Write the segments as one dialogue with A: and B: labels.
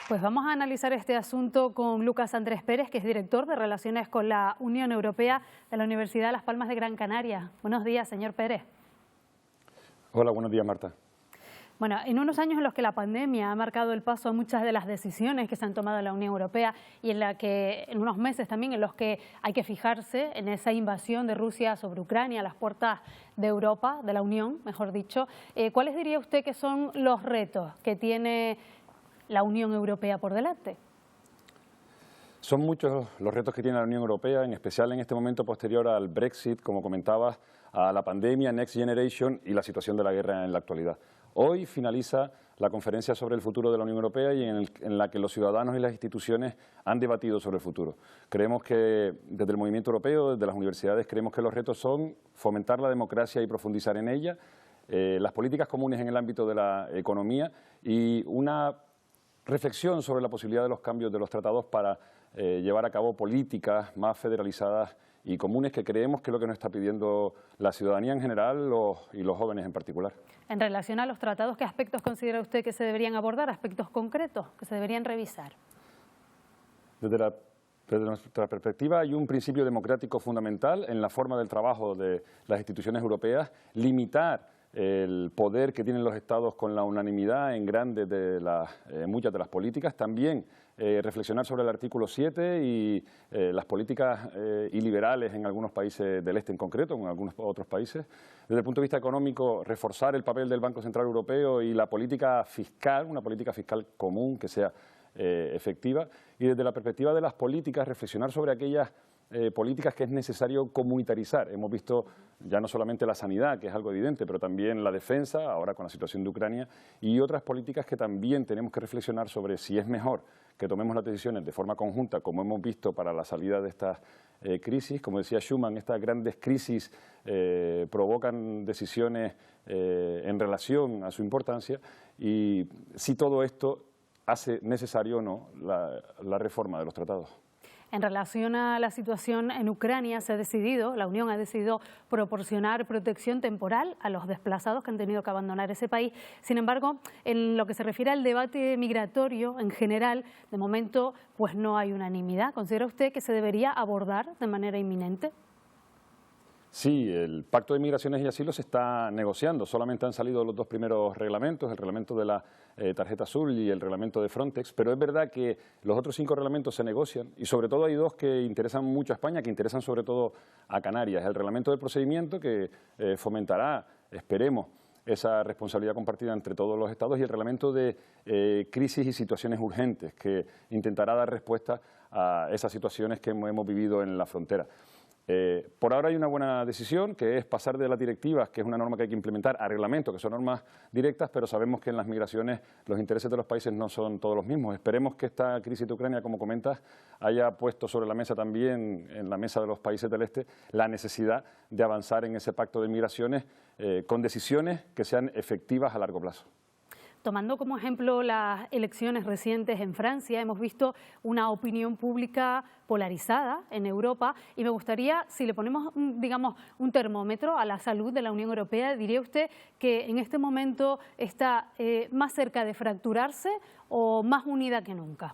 A: Pues vamos a analizar este asunto con Lucas Andrés Pérez, que es director de Relaciones con la Unión Europea de la Universidad de Las Palmas de Gran Canaria. Buenos días, señor Pérez.
B: Hola, buenos días, Marta.
A: Bueno, en unos años en los que la pandemia ha marcado el paso a muchas de las decisiones que se han tomado en la Unión Europea y en unos meses también en los que hay que fijarse en esa invasión de Rusia sobre Ucrania, a las puertas de Europa, de la Unión, mejor dicho, ¿cuáles diría usted que son los retos que tiene la Unión Europea por delante?
B: Son muchos los retos que tiene la Unión Europea, en especial en este momento posterior al Brexit, como comentabas, a la pandemia, Next Generation y la situación de la guerra en la actualidad. Hoy finaliza la conferencia sobre el futuro de la Unión Europea y en la que los ciudadanos y las instituciones han debatido sobre el futuro. Creemos que desde el movimiento europeo, desde las universidades, creemos que los retos son fomentar la democracia y profundizar en ella, las políticas comunes en el ámbito de la economía y una reflexión sobre la posibilidad de los cambios de los tratados para llevar a cabo políticas más federalizadas y comunes, que creemos que es lo que nos está pidiendo la ciudadanía en general y los jóvenes en particular. En relación a los tratados, ¿qué aspectos considera usted que se deberían abordar, aspectos concretos que se deberían revisar? Desde nuestra perspectiva hay un principio democrático fundamental en la forma del trabajo de las instituciones europeas, limitar el poder que tienen los Estados con la unanimidad en muchas de las políticas, también reflexionar sobre el artículo 7 y las políticas iliberales en algunos países del este en concreto, en algunos otros países. Desde el punto de vista económico, reforzar el papel del Banco Central Europeo y la política fiscal, una política fiscal común que sea efectiva. Y desde la perspectiva de las políticas, reflexionar sobre aquellas políticas que es necesario comunitarizar. Hemos visto ya no solamente la sanidad, que es algo evidente, pero también la defensa, ahora con la situación de Ucrania, y otras políticas que también tenemos que reflexionar sobre si es mejor que tomemos las decisiones de forma conjunta, como hemos visto para la salida de estas crisis. Como decía Schuman, estas grandes crisis provocan decisiones en relación a su importancia, y si todo esto hace necesario o no la reforma de los tratados. En relación a la situación en Ucrania, la Unión ha decidido proporcionar protección temporal a los desplazados que han tenido que abandonar ese país. Sin embargo, en lo que se refiere al debate migratorio en general, de momento pues no hay unanimidad. ¿Considera usted que se debería abordar de manera inminente? Sí, el Pacto de Migraciones y Asilo se está negociando. Solamente han salido los dos primeros reglamentos, el reglamento de la tarjeta azul y el reglamento de Frontex, pero es verdad que los otros 5 reglamentos se negocian y sobre todo hay 2 que interesan mucho a España, que interesan sobre todo a Canarias. El reglamento de procedimiento, que fomentará, esperemos, esa responsabilidad compartida entre todos los Estados, y el reglamento de crisis y situaciones urgentes, que intentará dar respuesta a esas situaciones que hemos vivido en la frontera. Por ahora hay una buena decisión, que es pasar de las directivas, que es una norma que hay que implementar, a reglamentos, que son normas directas, pero sabemos que en las migraciones los intereses de los países no son todos los mismos. Esperemos que esta crisis de Ucrania, como comentas, haya puesto sobre la mesa también, en la mesa de los países del este, la necesidad de avanzar en ese pacto de migraciones con decisiones que sean efectivas a largo plazo. Tomando como ejemplo las elecciones recientes en Francia, hemos visto una opinión pública polarizada en Europa y me gustaría, si le ponemos, digamos, un termómetro a la salud de la Unión Europea, ¿diría usted que en este momento está más cerca de fracturarse o más unida que nunca?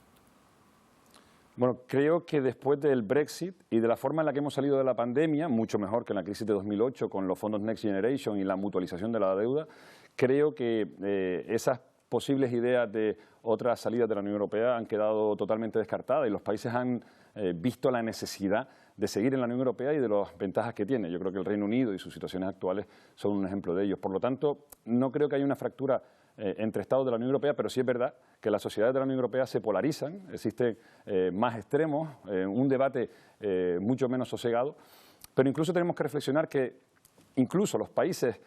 B: Bueno, creo que después del Brexit y de la forma en la que hemos salido de la pandemia, mucho mejor que en la crisis de 2008 con los fondos Next Generation y la mutualización de la deuda, creo que esas posibles ideas de otras salidas de la Unión Europea han quedado totalmente descartadas y los países han visto la necesidad de seguir en la Unión Europea y de las ventajas que tiene. Yo creo que el Reino Unido y sus situaciones actuales son un ejemplo de ellos. Por lo tanto, no creo que haya una fractura entre Estados de la Unión Europea, pero sí es verdad que las sociedades de la Unión Europea se polarizan, existen más extremos, un debate mucho menos sosegado, pero incluso tenemos que reflexionar que incluso los países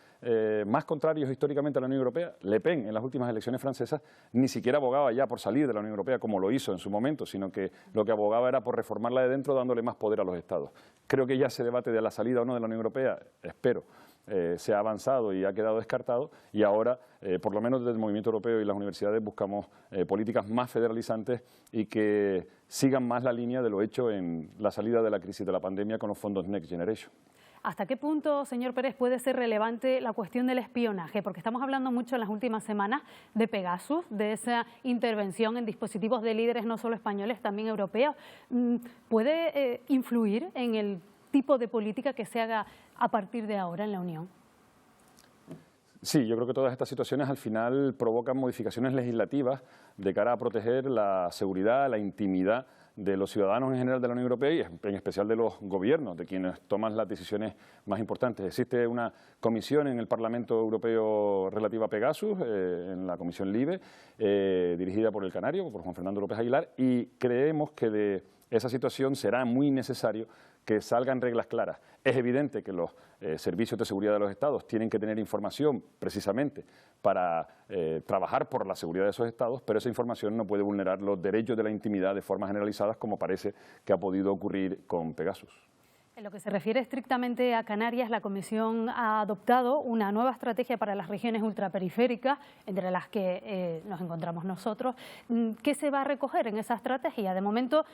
B: más contrarios históricamente a la Unión Europea, Le Pen en las últimas elecciones francesas ni siquiera abogaba ya por salir de la Unión Europea como lo hizo en su momento, sino que lo que abogaba era por reformarla de dentro, dándole más poder a los Estados. Creo que ya ese debate de la salida o no de la Unión Europea, espero, se ha avanzado y ha quedado descartado, y ahora, por lo menos desde el movimiento europeo y las universidades, buscamos políticas más federalizantes y que sigan más la línea de lo hecho en la salida de la crisis de la pandemia con los fondos Next Generation.
A: ¿Hasta qué punto, señor Pérez, puede ser relevante la cuestión del espionaje? Porque estamos hablando mucho en las últimas semanas de Pegasus, de esa intervención en dispositivos de líderes no solo españoles, también europeos. ¿Puede influir en el tipo de política que se haga a partir de ahora en la Unión?
B: Sí, yo creo que todas estas situaciones al final provocan modificaciones legislativas de cara a proteger la seguridad, la intimidad de los ciudadanos en general de la Unión Europea y en especial de los gobiernos, de quienes toman las decisiones más importantes. Existe una comisión en el Parlamento Europeo relativa a Pegasus, en la Comisión LIBE, dirigida por el canario, por Juan Fernando López Aguilar, y creemos que de esa situación será muy necesario que salgan reglas claras. Es evidente que los servicios de seguridad de los Estados tienen que tener información precisamente para trabajar por la seguridad de esos Estados, pero esa información no puede vulnerar los derechos de la intimidad de forma generalizadas, como parece que ha podido ocurrir con Pegasus.
A: En lo que se refiere estrictamente a Canarias, la Comisión ha adoptado una nueva estrategia para las regiones ultraperiféricas, entre las que nos encontramos nosotros. ¿Qué se va a recoger en esa estrategia? De momento,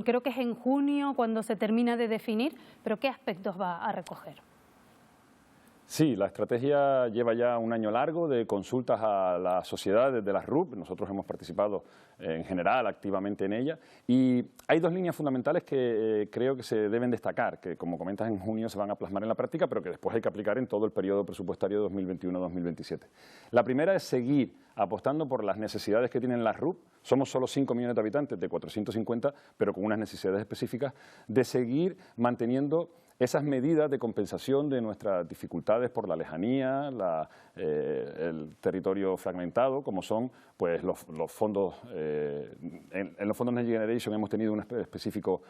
A: creo que es en junio cuando se termina de definir, pero ¿qué aspectos va a recoger?
B: Sí, la estrategia lleva ya un año largo de consultas a las sociedades de las RUP. Nosotros hemos participado en general activamente en ella y hay dos líneas fundamentales que creo que se deben destacar, que como comentas en junio se van a plasmar en la práctica, pero que después hay que aplicar en todo el periodo presupuestario 2021-2027. La primera es seguir apostando por las necesidades que tienen las RUP. Somos solo 5 millones de habitantes de 450, pero con unas necesidades específicas, de seguir manteniendo esas medidas de compensación de nuestras dificultades por la lejanía, el territorio fragmentado, como son pues, los fondos, en los fondos Next Generation hemos tenido una específica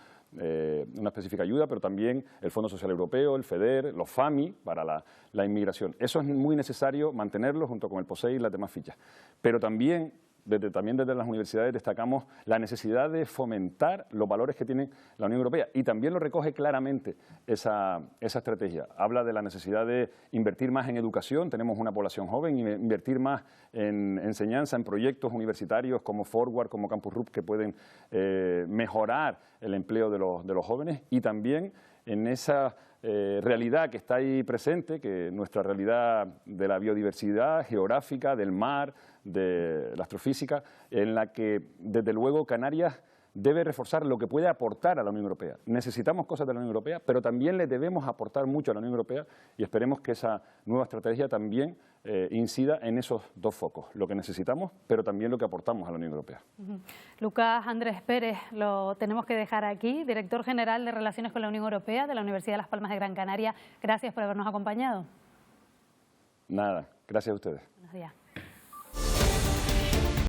B: ayuda, pero también el Fondo Social Europeo, el FEDER, los FAMI para la inmigración. Eso es muy necesario mantenerlo junto con el POSEI y las demás fichas. Pero también desde las universidades destacamos la necesidad de fomentar los valores que tiene la Unión Europea y también lo recoge claramente esa estrategia. Habla de la necesidad de invertir más en educación, tenemos una población joven, y invertir más en enseñanza, en proyectos universitarios como Forward, como Campus RUP, que pueden mejorar el empleo de los jóvenes y también en esa realidad que está ahí presente, que nuestra realidad de la biodiversidad geográfica, del mar, de la astrofísica, en la que desde luego Canarias debe reforzar lo que puede aportar a la Unión Europea. Necesitamos cosas de la Unión Europea, pero también le debemos aportar mucho a la Unión Europea y esperemos que esa nueva estrategia también incida en esos dos focos, lo que necesitamos, pero también lo que aportamos a la Unión Europea.
A: Lucas Andrés Pérez, lo tenemos que dejar aquí, director general de Relaciones con la Unión Europea de la Universidad de Las Palmas de Gran Canaria. Gracias por habernos acompañado.
B: Nada, gracias a ustedes.
A: Buenos días.